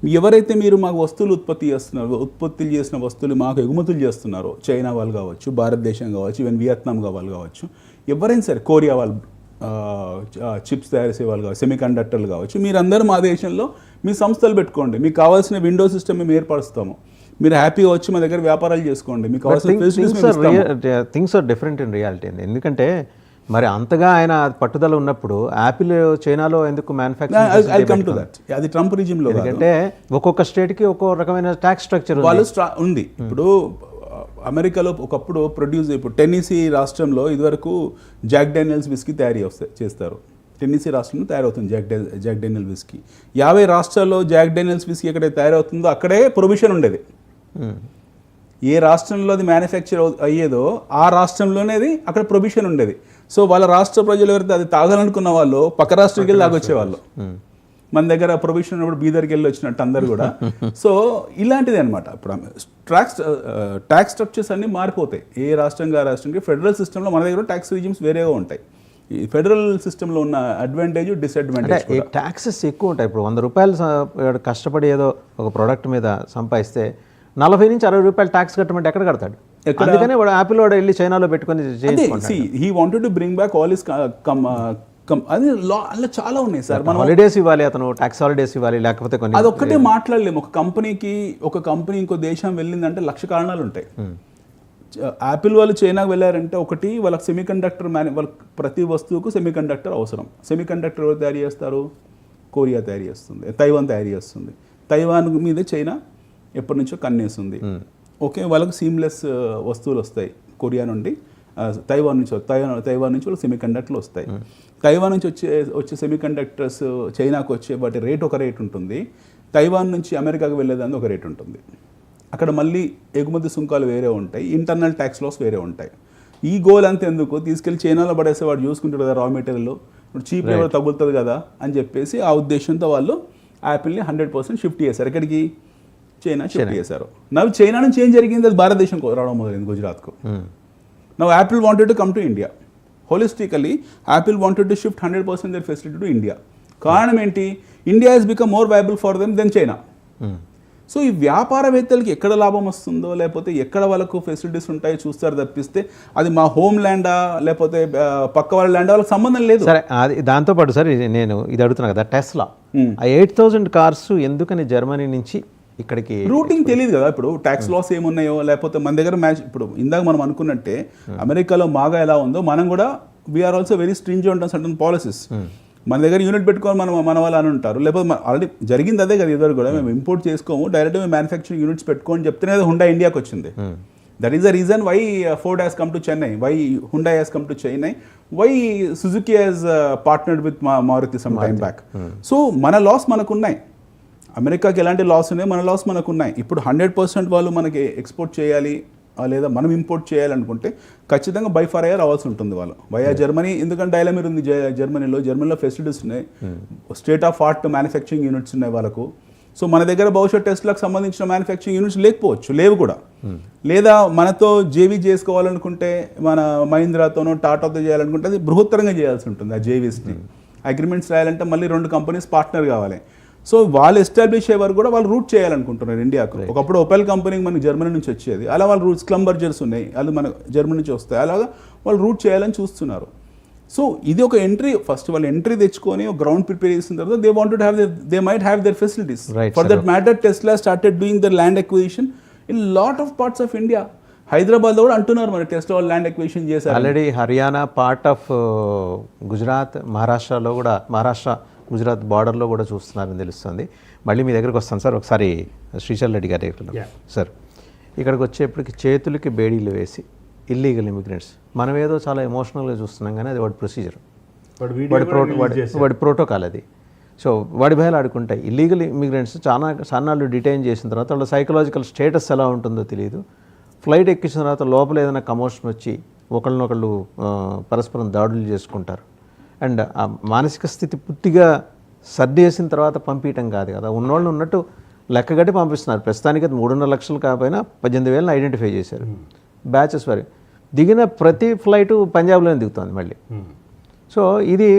ఎవరైతే మీరు మాకు వస్తువులు ఉత్పత్తులు చేసిన వస్తువులు మాకు ఎగుమతులు చేస్తున్నారో, చైనా వాళ్ళు కావచ్చు, భారతదేశం కావచ్చు, ఈవెన్ వియత్నాం వాళ్ళు కావచ్చు, ఎవరైనా సరే, కొరియా వాళ్ళు చిప్స్ తయారు చేసే వాళ్ళు కావచ్చు, సెమీ కండక్టర్లు కావచ్చు, మీరందరూ మా దేశంలో మీ సంస్థలు పెట్టుకోండి, మీకు కావాల్సిన విండో సిస్టమ్ మేము ఏర్పరుస్తాము, మీరు హ్యాపీగా వచ్చి మా దగ్గర వ్యాపారాలు చేసుకోండి, మీకు కావాల్సిన things are different in reality అండి. ఎందుకంటే మరి అంతగా ఆయన పట్టుదల ఉన్నప్పుడు యాపిల్ చైనాలో ఎందుకు మ్యానుఫ్యాక్చరింగ్, అది ట్రంప్ రిజిమ్లో, ఎందుకంటే ఒక్కొక్క స్టేట్కి ఒక్కో రకమైన ట్యాక్స్ స్ట్రక్చర్ వాళ్ళు ఉంది. ఇప్పుడు అమెరికాలో ఒకప్పుడు ఇప్పుడు టెన్నీసీ రాష్ట్రంలో ఇదివరకు జాక్ డానియల్స్ విస్కీ చేస్తారు. టెన్నీసీ రాష్ట్రంలో తయారవుతుంది జాక్ డానియల్ విస్కీ. 50 రాష్ట్రాల్లో జాక్ డానియల్స్ విస్కీ ఎక్కడైతే తయారవుతుందో అక్కడే ప్రొహిబిషన్ ఉండేది. ఏ రాష్ట్రంలో అది మ్యానుఫ్యాక్చర్ అయ్యేదో ఆ రాష్ట్రంలోనే అక్కడ ప్రొహిబిషన్ ఉండేది. సో వాళ్ళ రాష్ట్ర ప్రజలు ఎవరైతే అది తాగాలనుకున్న వాళ్ళు పక్క రాష్ట్రానికి వెళ్ళి తాగొచ్చేవాళ్ళు. మన దగ్గర ప్రొవిషన్ ఉన్నప్పుడు బీదర్కి వెళ్ళి వచ్చినట్టు అందరు కూడా. సో ఇలాంటిది అనమాట. ఇప్పుడు ట్యాక్స్ స్ట్రక్చర్స్ అన్నీ మారిపోతాయి ఏ రాష్ట్రంగా రాష్ట్రానికి. ఫెడరల్ సిస్టంలో మన దగ్గర ట్యాక్స్ రిజిమ్స్ వేరేగా ఉంటాయి. ఈ ఫెడరల్ సిస్టంలో ఉన్న అడ్వాంటేజ్ డిసడ్వాంటేజ్, ట్యాక్సెస్ ఎక్కువ ఉంటాయి. ఇప్పుడు 100 రూపాయలు కష్టపడి ఏదో ఒక ప్రోడక్ట్ మీద సంపాదిస్తే 40 నుంచి 60 రూపాయలు ట్యాక్స్ కట్టమంటే ఎక్కడ కడతాడు? అందుకనే వాడు యాపిల్ వాడు వెళ్ళి చైనాలో పెట్టుకొని he wanted to bring back all his అది అలా చాలా ఉన్నాయి సార్. మనం హాలిడేస్ ఇవ్వాలి, అతను ట్యాక్స్ హాలిడేస్ ఇవ్వాలి, లేకపోతే కొన్ని అదొక్కటే మాట్లాడలేము. ఒక కంపెనీ ఇంకో దేశం వెళ్ళిందంటే 1,00,000 కారణాలు ఉంటాయి. యాపిల్ వాళ్ళు చైనాకు వెళ్ళారంటే ఒకటి వాళ్ళకి సెమీ కండక్టర్ వాళ్ళకి ప్రతి వస్తువుకు సెమీ కండక్టర్ అవసరం. సెమీ కండక్టర్ ఎవరు తయారు చేస్తారు? కొరియా తయారు చేస్తుంది, తైవాన్ తయారు చేస్తుంది. తైవాన్ మీద చైనా ఎప్పటి నుంచో కన్నేస్తుంది. ఓకే, వాళ్ళకి సీమ్లెస్ వస్తువులు వస్తాయి కొరియా నుండి, తైవాన్ నుంచి వాళ్ళకి సెమీ కండక్టర్లు వస్తాయి. తైవాన్ నుంచి వచ్చే సెమీ కండక్టర్స్ చైనాకు వచ్చే వాటి రేట్ ఒక రేట్ ఉంటుంది. తైవాన్ నుంచి అమెరికాకు వెళ్ళేదాన్ని ఒక రేట్ ఉంటుంది. అక్కడ మళ్ళీ ఎగుమతి సుంకాలు వేరే ఉంటాయి, ఇంటర్నల్ ట్యాక్స్ లాస్ వేరే ఉంటాయి. ఈ గోల్ అంత ఎందుకు తీసుకెళ్ళి చైనాలో పడేస్తే వాడు చూసుకుంటాడు కదా, రా మెటీరియల్ ఇప్పుడు చీప్ లేబర్ తగులుతుంది కదా అని చెప్పేసి ఆ ఉద్దేశంతో వాళ్ళు యాపిల్ని 100% షిఫ్ట్ చేశారు. ఎక్కడికి? చైనా షిఫ్ట్ చేశారు. నవ్వు చైనా నుంచి ఏం జరిగింది? అది భారతదేశం రావడం మొదలైంది, గుజరాత్కు. Now Apple wanted to come to India. Holistically Apple wanted to shift 100% their facility to India. కారణం ఏంటి? India has become more viable for them than China. So ఈ వ్యాపారవేత్తలకి ఎక్కడ లాభం వస్తుందో, లేకపోతే ఎక్కడ వాళ్ళకు ఫెసిలిటీస్ ఉంటాయో చూస్తారు తప్పిస్తే అది మా హోమ్ ల్యాండా లేకపోతే పక్క వాళ్ళ ల్యాండా వాళ్ళకి సంబంధం లేదు. సరే, అది దాంతోపాటు సార్ నేను ఇది అడుగుతున్నా కదా, టెస్లా ఆ 8,000 కార్స్ ఎందుకని జర్మనీ నుంచి ఇక్కడికి రూటింగ్ తెలియదు కదా. ఇప్పుడు ట్యాక్స్ లాస్ ఏమున్నాయో, లేకపోతే మన దగ్గర ఇప్పుడు ఇందాక మనం అనుకున్నట్టే అమెరికాలో మాగా ఎలా ఉందో మనం కూడా we're also very stringent on certain policies. మన దగ్గర యూనిట్ పెట్టుకొని మన వాళ్ళు అని ఉంటారు. లేకపోతే ఆల్రెడీ జరిగింది అదే కదా, ఇద్దరు కూడా మేము ఇంపోర్ట్ చేసుకోము, డైరెక్ట్గా మేము మ్యానుఫ్యాక్చరింగ్ యూనిట్స్ పెట్టుకొని చెప్తేనే హుండా ఇండియాకి వచ్చింది. That is the reason why Ford has come to Chennai, why Hyundai has come to Chennai, why Suzuki has partnered with Maruti some time back. So మన లాస్ మనకున్నాయి. అమెరికాకి ఎలాంటి లాస్ ఉన్నాయి, మన లాస్ మనకున్నాయి. ఇప్పుడు 100% వాళ్ళు మనకి ఎక్స్పోర్ట్ చేయాలి లేదా మనం ఇంపోర్ట్ చేయాలనుకుంటే ఖచ్చితంగా బై ఫర్ ఎయిర్ అవ్వాల్సి ఉంటుంది వాళ్ళు వయా జర్మనీ. ఎందుకంటే డైలమీర్ ఉంది జర్మనీలో ఫెసిలిటీస్ ఉన్నాయి, state of art manufacturing units ఉన్నాయి వాళ్ళకు. సో మన దగ్గర భవిష్యత్ టెస్ట్లకు సంబంధించిన మ్యానుఫ్యాక్చరింగ్ యూనిట్స్ లేవు కూడా. లేదా మనతో జేవీ చేసుకోవాలనుకుంటే మన మహీంద్రాతోనో టాటాతో చేయాలనుకుంటే అది బృహత్తరంగా చేయాల్సి ఉంటుంది. ఆ జేవీస్ని అగ్రిమెంట్స్ రాయాలంటే మళ్ళీ 2 కంపెనీస్ పార్ట్నర్ కావాలి. సో వాళ్ళు ఎస్టాబ్లిష్ అయ్యేవారు కూడా వాళ్ళు రూట్ చేయాలనుకుంటున్నారు ఇండియాకు. ఒకప్పుడు ఒపెల్ కంపెనీకి మనకి జర్మనీ నుంచి వచ్చేది, అలా వాళ్ళు రూట్స్ క్లంబర్జర్స్ ఉన్నాయి, వాళ్ళు మన జర్మనీ నుంచి వస్తాయి, అలాగా వాళ్ళు రూట్ చేయాలని చూస్తున్నారు. సో ఇది ఒక ఎంట్రీ. ఫస్ట్ వాళ్ళు ఎంట్రీ తెచ్చుకొని ఒక గ్రౌండ్ ప్రిపేర్ చేసిన తర్వాత they want to have they might have their facilities. For that matter Tesla started doing their land acquisition in lot of parts of India. హైదరాబాద్లో కూడా అంటున్నారు మన టెస్లా వాళ్ళు ల్యాండ్ ఎక్విజిషన్ చేశారు. Already Haryana, part of Gujarat, మహారాష్ట్రలో కూడా, మహారాష్ట్ర గుజరాత్ బార్డర్లో కూడా చూస్తున్నారని తెలుస్తుంది. మళ్ళీ మీ దగ్గరకు వస్తాను సార్. ఒకసారి శ్రీశైల్ రెడ్డి గారి దగ్గర సార్, ఇక్కడికి వచ్చేప్పటికి చేతులకి బేడీలు వేసి ఇల్లీగల్ ఇమిగ్రెంట్స్, మనం ఏదో చాలా ఎమోషనల్గా చూస్తున్నాం కానీ అది వాడి ప్రొసీజర్, వాడి ప్రోటోకాల్ అది. సో వాడి భయాలు ఆడుకుంటాయి. ఇల్లీగల్ ఇమిగ్రెంట్స్ చాలాళ్ళు డిటైన్ చేసిన తర్వాత వాళ్ళ సైకలాజికల్ స్టేటస్ ఎలా ఉంటుందో తెలియదు. ఫ్లైట్ ఎక్కించిన తర్వాత లోపల ఏదైనా కమోషన్ వచ్చి ఒకళ్ళనొకళ్ళు పరస్పరం దాడులు చేసుకుంటారు. అండ్ ఆ మానసిక స్థితి పూర్తిగా సర్దేసిన తర్వాత పంపించడం కాదు కదా, ఉన్నోళ్ళు ఉన్నట్టు లెక్కగట్టి పంపిస్తున్నారు. ప్రస్తుతానికి అది 3.5 లక్షలు కాకపోయినా 18,000 ఐడెంటిఫై చేశారు బ్యాచెస్ వారి. దిగిన ప్రతి ఫ్లైటు పంజాబ్లోనే దిగుతుంది మళ్ళీ. సో ఇది